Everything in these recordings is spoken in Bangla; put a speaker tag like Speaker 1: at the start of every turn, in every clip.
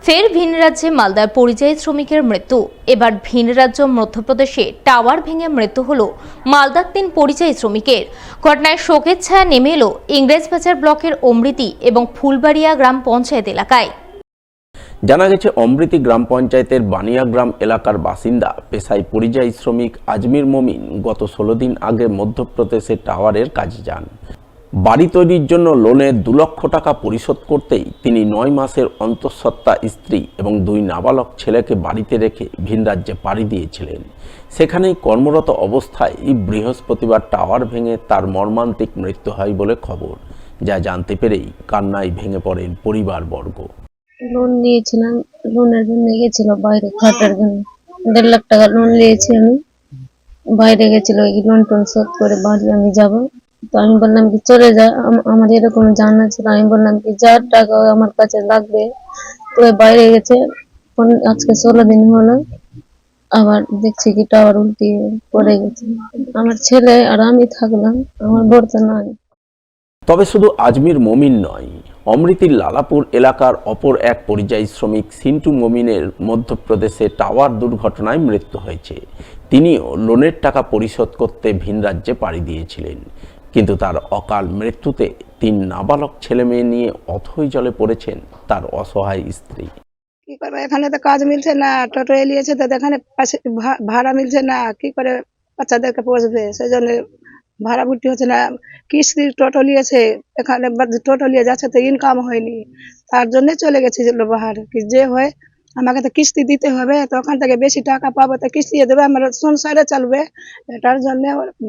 Speaker 1: ফের ভিন রাজ্যে মালদার পরিযায়ী শ্রমিকের মৃত্যু। এবার ভিন রাজ্য মধ্যপ্রদেশে টাওয়ার ভেঙে মৃত্যু হলো মালদার ৩ পরিযায়ী শ্রমিকের। ঘটনায় শোকের ছায়া নেমে এলো ইংরেজবাজার ব্লকের অমৃতি এবং ফুলবাড়িয়া গ্রাম পঞ্চায়েত এলাকায়।
Speaker 2: জানা গেছে, অমৃতি গ্রাম পঞ্চায়েতের বানিয়াগ্রাম এলাকার বাসিন্দা পেশায় পরিযায়ী শ্রমিক আজমির মমিন গত ১৬ দিন আগে মধ্যপ্রদেশের টাওয়ারের কাজে যান। বাড়ি তৈরির জন্য লোনের ২ লক্ষ টাকা পরিশোধ করতেই তিনি ৯ মাসের অন্তঃসত্ত্বা স্ত্রী এবং ২ নাবালক ছেলেকে বাড়িতে রেখে ভিন রাজ্যে পাড়ি দিয়েছিলেন। সেখানেই কর্মরত অবস্থায় বৃহস্পতিবার টাওয়ার ভেঙে তার মর্মান্তিক মৃত্যু হয় বলে খবর। যা জানতে পেরেই কান্নায় ভেঙে পড়েন পরিবারবর্গ।
Speaker 3: লোন নিয়েছিলাম, লোনের জন্য গেছিল বাইরে খাটার জন্য। ১.৫ লাখ টাকা লোন নিয়েছি আমি, বাইরে গেছিল। এই লোন টোন শোধ করে বাড়ি আমি যাব। তো আমি বললাম কি চলে যা, আমার এরকম জানা ছিল। আমি বললাম কি যার টাকা আমার কাছে লাগবে। তো বাইরে গেছে, আজকে ১৬ দিন হলো। আবার দেখছি কি টাওয়ার উল্টিয়ে পড়ে গেছে। আমার ছেলে আর আমি থাকলাম, আমার বর তো নাই।
Speaker 2: তবে শুধু আজমির মমিন নয়, অমৃতির লালাপুর এলাকার অপর এক পরিযায়ী শ্রমিক সিন্টু মমিনের মধ্যপ্রদেশে টাওয়ার দুর্ঘটনায় মৃত্যু হয়েছে। তিনিও লোনের টাকা পরিশোধ করতে ভিন রাজ্যে পাড়ি দিয়েছিলেন, কিন্তু তার অকাল মৃত্যুতে ৩ নাবালক ছেলে মেয়ে নিয়ে অথৈ জলে পড়েছেন তার অসহায় স্ত্রী।
Speaker 4: কি করবে, এখানে তো কাজ মিলছে না, টোটো এলিয়েছে তো এখানে ভাড়া মিলছে না, কি করে বাচ্চাদেরকে পোষবে? সেই জন্য ভাড়া ভর্তি হচ্ছে না। কিস্তি টোটো নিয়েছে, এখানে টোটো নিয়ে যাচ্ছে তো ইনকাম হয়নি, তার জন্য চলে গেছে বাহার। কি যে হয়, আমাকে তো কিস্তি দিতে হবে, তো ওখান থেকে বেশি টাকা পাবো তো কিস্তি দেবে, আমার সংসারে চলবে, এটার জন্য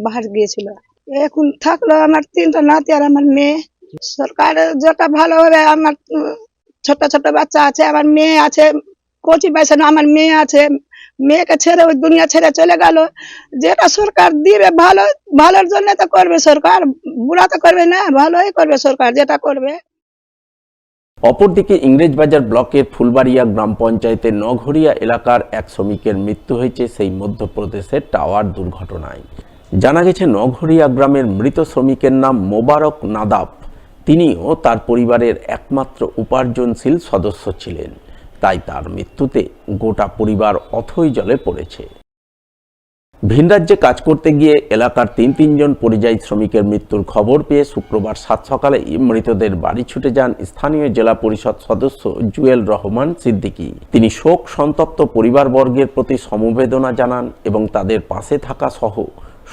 Speaker 4: বাহার গিয়েছিল। এখন থাকলো আমার 3টা নাতি আর আমার মেয়ে। সরকার যেটা ভালো হবে, আমার ছোট ছোট বাচ্চা আছে, আমার মেয়ে আছে, কচি বয়সে না আমার মেয়ে আছে। মেয়েকে ছেড়ে ওই দুনিয়া ছেড়ে চলে গেল। যেটা সরকার দিবে ভালো, ভালোর জন্য তো করবে সরকার, বুড়া তো করবে না, ভালোই করবে সরকার যেটা করবে।
Speaker 2: অপরদিকে ইংরেজবাজার ব্লকের ফুলবাড়িয়া গ্রাম পঞ্চায়েতের নঘরিয়া এলাকার এক শ্রমিকের মৃত্যু হয়েছে সেই মধ্যপ্রদেশের টাওয়ার দুর্ঘটনায়। জানা গেছে, নঘরিয়া গ্রামের মৃত শ্রমিকের নাম মোবারক নাদাব। তিনিও তার পরিবারের একমাত্র উপার্জনশীল সদস্য ছিলেন, তাই তার মৃত্যুতে গোটা পরিবার অথৈ জলে পড়েছে। ভিন রাজ্যে কাজ করতে গিয়ে এলাকার ৩জন পরিযায়ী শ্রমিকের মৃত্যুর খবর পেয়ে শুক্রবার ৭ সকালে মৃতদের বাড়ি ছুটে যান স্থানীয় জেলা পরিষদ সদস্য জুয়েল রহমান সিদ্দিকী। তিনি শোক সন্তপ্ত পরিবারবর্গের প্রতি সমবেদনা জানান এবং তাদের পাশে থাকা সহ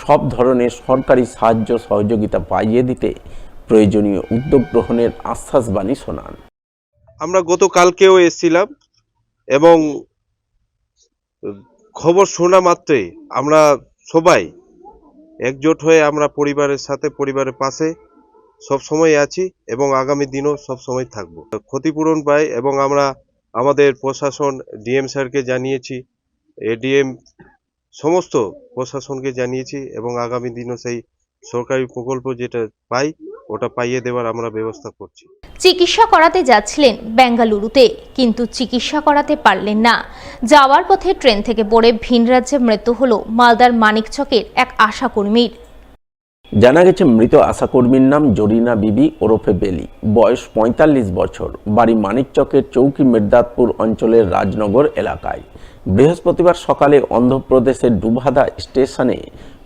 Speaker 2: সব ধরনের সরকারি সাহায্য সহযোগিতা পাইয়ে দিতে প্রয়োজনীয় উদ্যোগ গ্রহণের আশ্বাসবাণী শোনান।
Speaker 5: আমরা গতকালকেও এসেছিলাম এবং খবর শোনা মাত্রই আমরা সবাই একজোট হয়ে আমরা পরিবারের সাথে, পরিবারের পাশে সব সময় আছি এবং আগামী দিনও সব সময় থাকব। ক্ষতিপূরণ পাই এবং আমরা আমাদের প্রশাসন ডিএম স্যারকে জানিয়েছি, এডিএম সমস্ত প্রশাসনকে জানিয়েছি এবং আগামী দিনও সেই সরকারি প্রকল্প যেটা পাই ওটা পাইয়ে দেওয়ার আমরা ব্যবস্থা করছি।
Speaker 1: চিকিৎসা করাতে যাচ্ছিলেন বেঙ্গালুরুতে, কিন্তু চিকিৎসা করাতে পারলেন না। যাওয়ার পথে ট্রেন থেকে পড়ে ভিন রাজ্যে মৃত্যু হলো মালদার মানিকচকের এক আশাকর্মীর।
Speaker 2: জানা গেছে, মৃত আশাকর্মীর নাম জরিনা বিবি ওরফে বেলি, বয়স ৪৫ বছর, বাড়ি মানিকচকের চৌকি মির্দাতপুর অঞ্চলের রাজনগর এলাকায়। বৃহস্পতিবার সকালে অন্ধ্রপ্রদেশের ডুভাদা স্টেশনে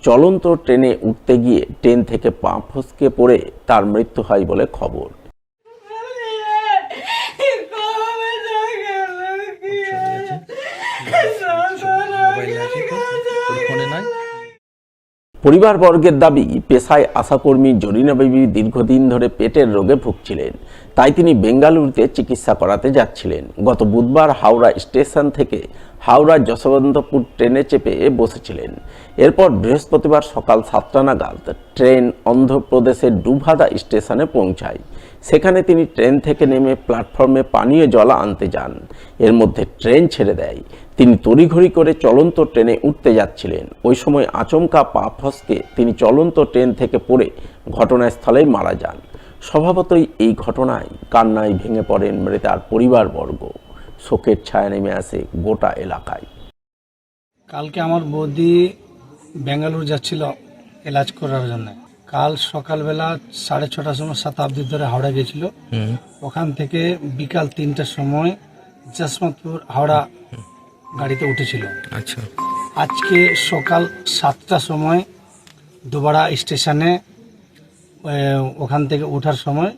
Speaker 2: চলন্ত ট্রেনে উঠতে গিয়ে ট্রেন থেকে পা ফসকে পড়ে তার মৃত্যু হয় বলে খবর। পরিবারবর্গের দাবি, পেশায় আশাকর্মী জরিনা বিবি দীর্ঘদিন ধরে পেটের রোগে ভুগছিলেন, তাই তিনি বেঙ্গালুরুতে চিকিৎসা করাতে যাচ্ছিলেন। গত বুধবার হাওড়া স্টেশন থেকে হাওড়া যশবন্তপুর ট্রেনে চেপে বসেছিলেন। এরপর বৃহস্পতিবার সকাল 7টা নাগাদ ট্রেন অন্ধ্রপ্রদেশের ডুভাদা স্টেশনে পৌঁছায়। সেখানে তিনি ট্রেন থেকে নেমে প্ল্যাটফর্মে পানীয় জল আনতে যান। এর মধ্যে ট্রেন ছেড়ে দেয়। তিনি তড়িঘড়ি করে চলন্ত ট্রেনে উঠতে যাচ্ছিলেন। ওই সময় আচমকা পা ফসকে তিনি চলন্ত ট্রেন থেকে পড়ে ঘটনাস্থলেই মারা যান। স্বভাবতই এই ঘটনায় কান্নায় ভেঙে পড়েন মৃতার পরিবারবর্গ। শোকের ছায়া নেমে আসে গোটা এলাকায়।
Speaker 6: কালকে আমার বৌদি বেঙ্গালুরু যাচ্ছিল এলাজ করার জন্য। কাল সকালবেলা 6:30টার সময় শতাব্দী ধরে হাওড়া গেছিল। ওখান থেকে বিকাল 3টার সময় জশমতপুর হাওড়া গাড়িতে উঠেছিল।
Speaker 7: আচ্ছা।
Speaker 6: আজকে সকাল 7টার সময় দুবারা স্টেশনে ওখান থেকে ওঠার সময়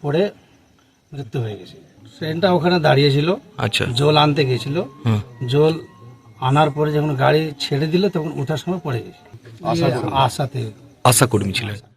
Speaker 6: পড়ে মৃত্যু হয়ে গেছে। ট্রেনটা ওখানে দাঁড়িয়েছিল,
Speaker 7: আচ্ছা।
Speaker 6: জল আনতে গেছিল। জল আনার পরে যখন গাড়ি ছেড়ে দিল তখন ওঠার সময় পড়ে গেছে। আশাতে
Speaker 7: আশা কর্মী ছিলেন।